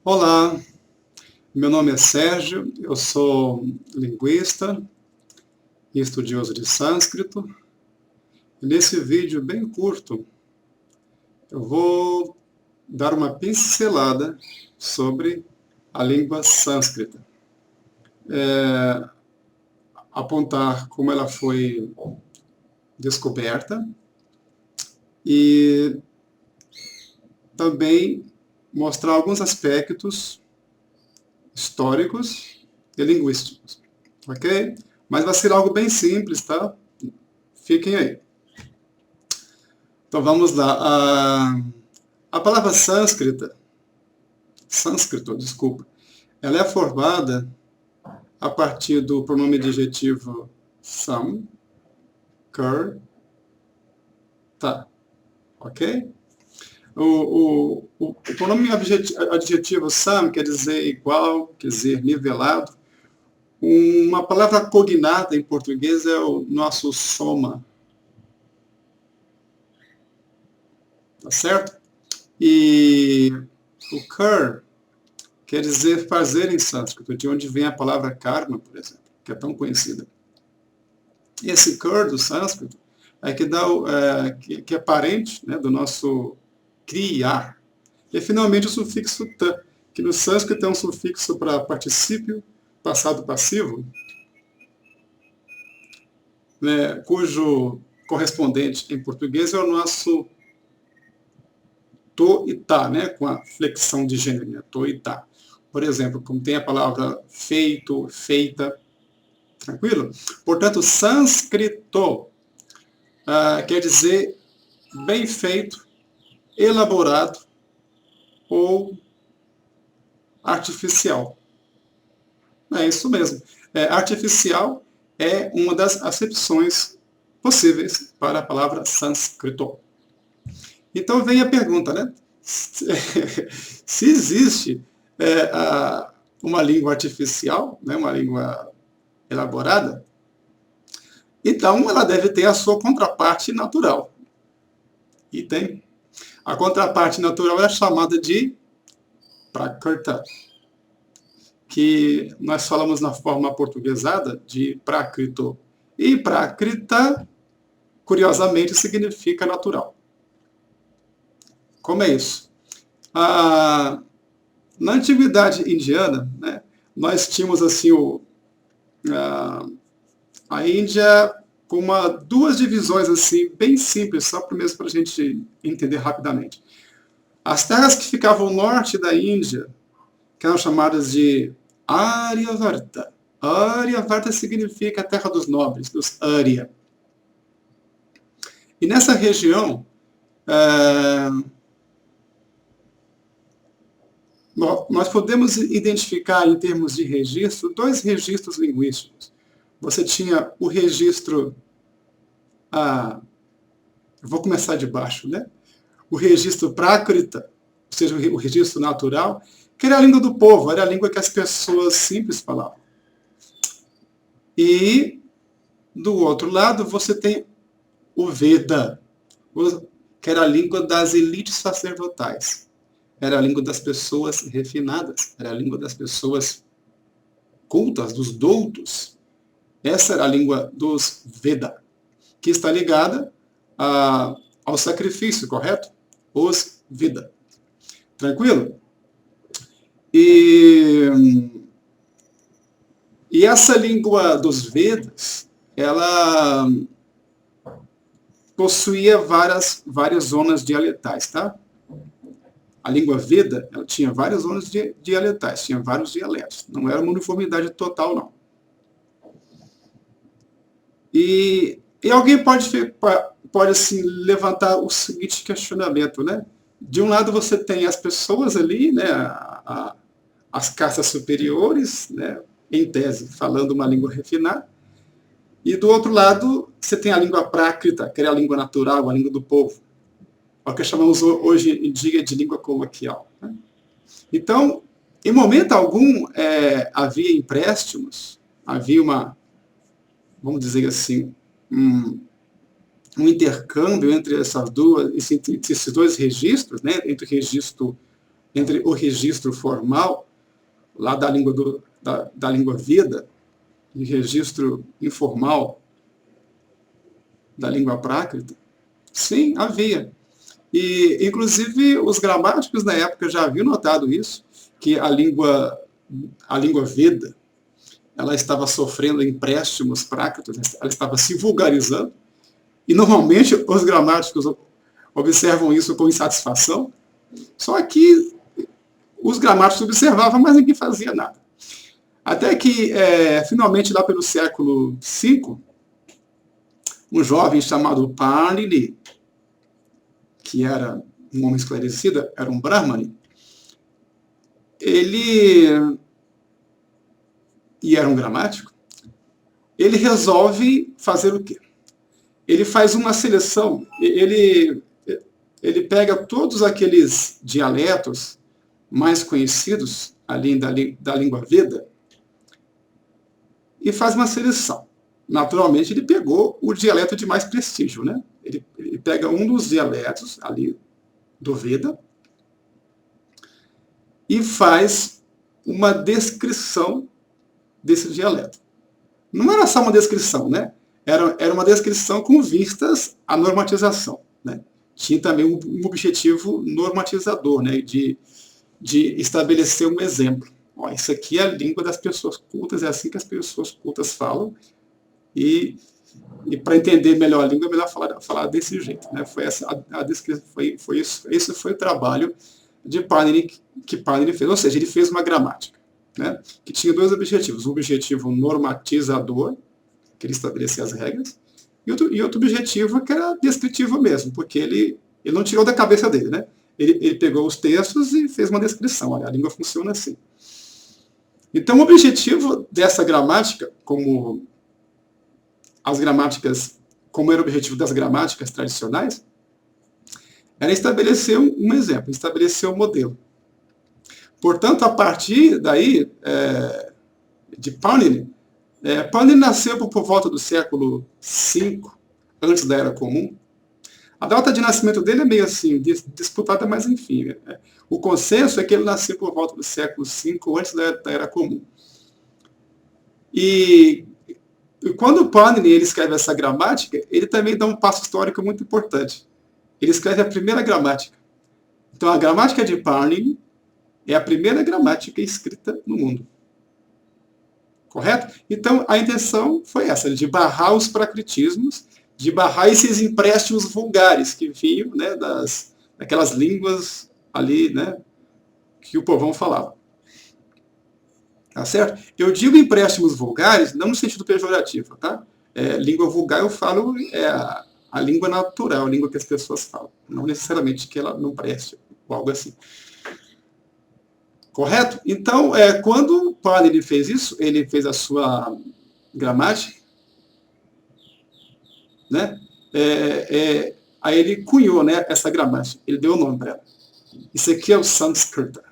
Olá, meu nome é Sérgio, eu sou linguista e estudioso de sânscrito. E nesse vídeo bem curto, eu vou dar uma pincelada sobre a língua sânscrita, apontar como ela foi descoberta e também mostrar alguns aspectos históricos e linguísticos, ok? Mas vai ser algo bem simples, tá? Fiquem aí. Então vamos lá. A palavra sânscrito, desculpa, ela é formada a partir do pronome adjetivo sam, kar, ta, ok? O pronome adjetivo sam quer dizer igual, quer dizer nivelado. Uma palavra cognata em português é o nosso soma, tá certo? E o kar quer dizer fazer em sânscrito, de onde vem a palavra karma, por exemplo, que é tão conhecida. Esse kar do sânscrito é que dá que é parente, né, do nosso criar. E finalmente o sufixo ta, que no sânscrito é um sufixo para particípio passado passivo, né, cujo correspondente em português é o nosso to e ta, né, com a flexão de gênero, né, to e ta. Por exemplo, como tem a palavra feito, feita, tranquilo? Portanto, sânscrito quer dizer bem feito, elaborado ou artificial. É isso mesmo. Artificial é uma das acepções possíveis para a palavra sânscrito. Então vem a pergunta, né? Se existe uma língua artificial, né, uma língua elaborada, então ela deve ter a sua contraparte natural. E tem. A contraparte natural é chamada de prakrta, que nós falamos na forma portuguesada de prakrito. E prakrita, curiosamente, significa natural. Como é isso? Na antiguidade indiana, né, nós tínhamos assim a Índia com duas divisões assim bem simples, só mesmo para a gente entender rapidamente. As terras que ficavam ao norte da Índia, que eram chamadas de Aryavarta. Aryavarta significa terra dos nobres, dos Arya. E nessa região, nós podemos identificar, em termos de registro, dois registros linguísticos. Você tinha o registro, vou começar de baixo, né? O registro prákrita, ou seja, o registro natural, que era a língua do povo, era a língua que as pessoas simples falavam. E, do outro lado, você tem o Veda, que era a língua das elites sacerdotais. Era a língua das pessoas refinadas, era a língua das pessoas cultas, dos doutos. Essa era a língua dos Veda, que está ligada ao sacrifício, correto? Os Veda. Tranquilo? E essa língua dos Vedas, ela possuía várias zonas dialetais, tá? A língua Veda, ela tinha várias zonas dialetais, tinha vários dialetos. Não era uma uniformidade total, não. E alguém pode assim, levantar o seguinte questionamento, né? De um lado você tem as pessoas ali, né, as castas superiores, né, em tese, falando uma língua refinada, e do outro lado você tem a língua prákrita, que é a língua natural, a língua do povo, o que chamamos hoje em dia de língua coloquial. Né? Então, em momento algum, havia empréstimos, havia vamos dizer assim, um intercâmbio entre esses dois registros, né, entre o registro entre o registro formal, lá da língua, da língua Veda, e registro informal da língua Prákrita? Sim, havia. E, inclusive, os gramáticos na época já haviam notado isso, que a língua Veda, ela estava sofrendo empréstimos prácritos, ela estava se vulgarizando, e normalmente os gramáticos observam isso com insatisfação, só que os gramáticos observavam, mas ninguém fazia nada. Até que, finalmente, lá pelo século V, um jovem chamado Panini, que era um homem esclarecido, era um Brahmani, e era um gramático, ele resolve fazer o quê? Ele faz uma seleção, ele pega todos aqueles dialetos mais conhecidos, além da língua Veda, e faz uma seleção. Naturalmente, ele pegou o dialeto de mais prestígio, né? Ele pega um dos dialetos ali do Veda e faz uma descrição desse dialeto. Não era só uma descrição, né? Era uma descrição com vistas à normatização, né? Tinha também um objetivo normatizador, né? De estabelecer um exemplo. Ó, isso aqui é a língua das pessoas cultas, é assim que as pessoas cultas falam, e para entender melhor a língua é melhor falar desse jeito, né? Foi essa a descrição, foi isso, esse foi o trabalho de Panini que Panini fez, ou seja, ele fez uma gramática, né? Que tinha dois objetivos, um objetivo normatizador, que ele estabelecia as regras, e outro objetivo que era descritivo mesmo, porque ele não tirou da cabeça dele, né? Ele pegou os textos e fez uma descrição, olha, a língua funciona assim. Então, o objetivo dessa gramática, como era o objetivo das gramáticas tradicionais, era estabelecer um exemplo, estabelecer um modelo. Portanto, a partir daí, de Panini, Panini nasceu por volta do século V, antes da Era Comum. A data de nascimento dele é meio assim, disputada, mas enfim. O consenso é que ele nasceu por volta do século V, antes da Era Comum. E quando Panini ele escreve essa gramática, ele também dá um passo histórico muito importante. Ele escreve a primeira gramática. Então, a gramática de Panini é a primeira gramática escrita no mundo. Correto? Então, a intenção foi essa, de barrar os pracritismos, de barrar esses empréstimos vulgares que vinham, né, daquelas línguas ali, né, que o povão falava. Tá certo? Eu digo empréstimos vulgares não no sentido pejorativo, tá? Língua vulgar eu falo a língua natural, a língua que as pessoas falam. Não necessariamente que ela não preste, ou algo assim. Correto? Então, quando Panini fez isso, ele fez a sua gramática, né? Aí ele cunhou, né, essa gramática, ele deu o nome para ela. Isso aqui é o Sanskrita.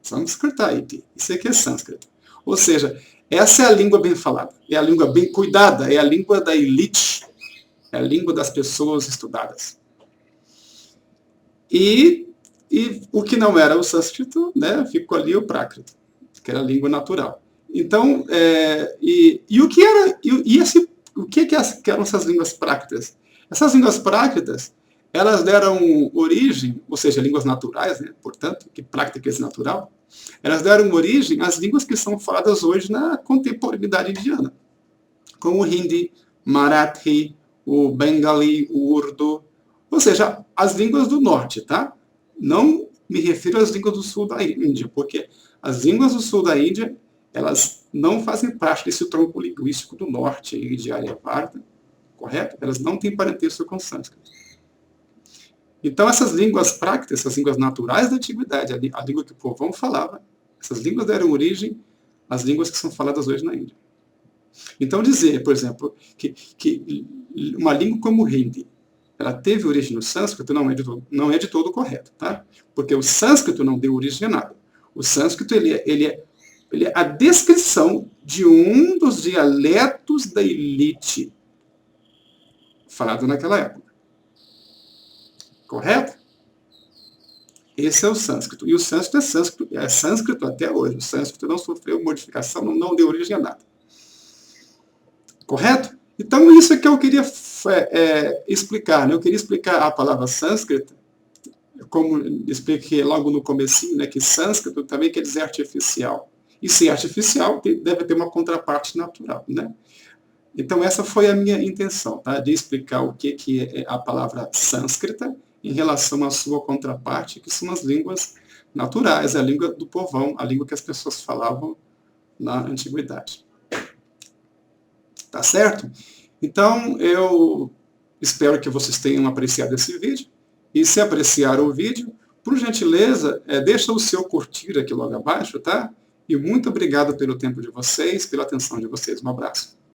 Sanskrita, isso aqui é Sânscrito. Ou seja, essa é a língua bem falada, é a língua bem cuidada, é a língua da elite, é a língua das pessoas estudadas. E o que não era o sânscrito, né, ficou ali o Prákrita, que era a língua natural. Então, o que eram essas línguas prákritas? Essas línguas prákritas, elas deram origem, ou seja, línguas naturais, né, portanto, que prática é natural, elas deram origem às línguas que são faladas hoje na contemporaneidade indiana, como o Hindi, Marathi, o Bengali, o Urdu, ou seja, as línguas do norte, tá? Não me refiro às línguas do sul da Índia, porque as línguas do sul da Índia, elas não fazem parte desse tronco linguístico do norte e de Aryavarta, correto? Elas não têm parentesco com o sânscrito. Então, essas línguas práticas, essas línguas naturais da antiguidade, a língua que o povão falava, essas línguas deram origem às línguas que são faladas hoje na Índia. Então, dizer, por exemplo, que uma língua como o Hindi, ela teve origem no sânscrito, não é de todo correto, tá? Porque o sânscrito não deu origem a nada. O sânscrito ele é a descrição de um dos dialetos da elite falado naquela época. Correto? Esse é o sânscrito. E o sânscrito é sânscrito até hoje. O sânscrito não sofreu modificação, não deu origem a nada. Correto? Então, isso é que eu queria explicar. Né? Eu queria explicar a palavra sânscrita, como expliquei logo no comecinho, né, que sânscrito também quer dizer artificial. E ser artificial deve ter uma contraparte natural. Né? Então, essa foi a minha intenção, tá? De explicar o que é a palavra sânscrita em relação à sua contraparte, que são as línguas naturais, a língua do povão, a língua que as pessoas falavam na antiguidade. Tá certo? Então, eu espero que vocês tenham apreciado esse vídeo. E se apreciaram o vídeo, por gentileza, deixa o seu curtir aqui logo abaixo, tá? E muito obrigado pelo tempo de vocês, pela atenção de vocês. Um abraço.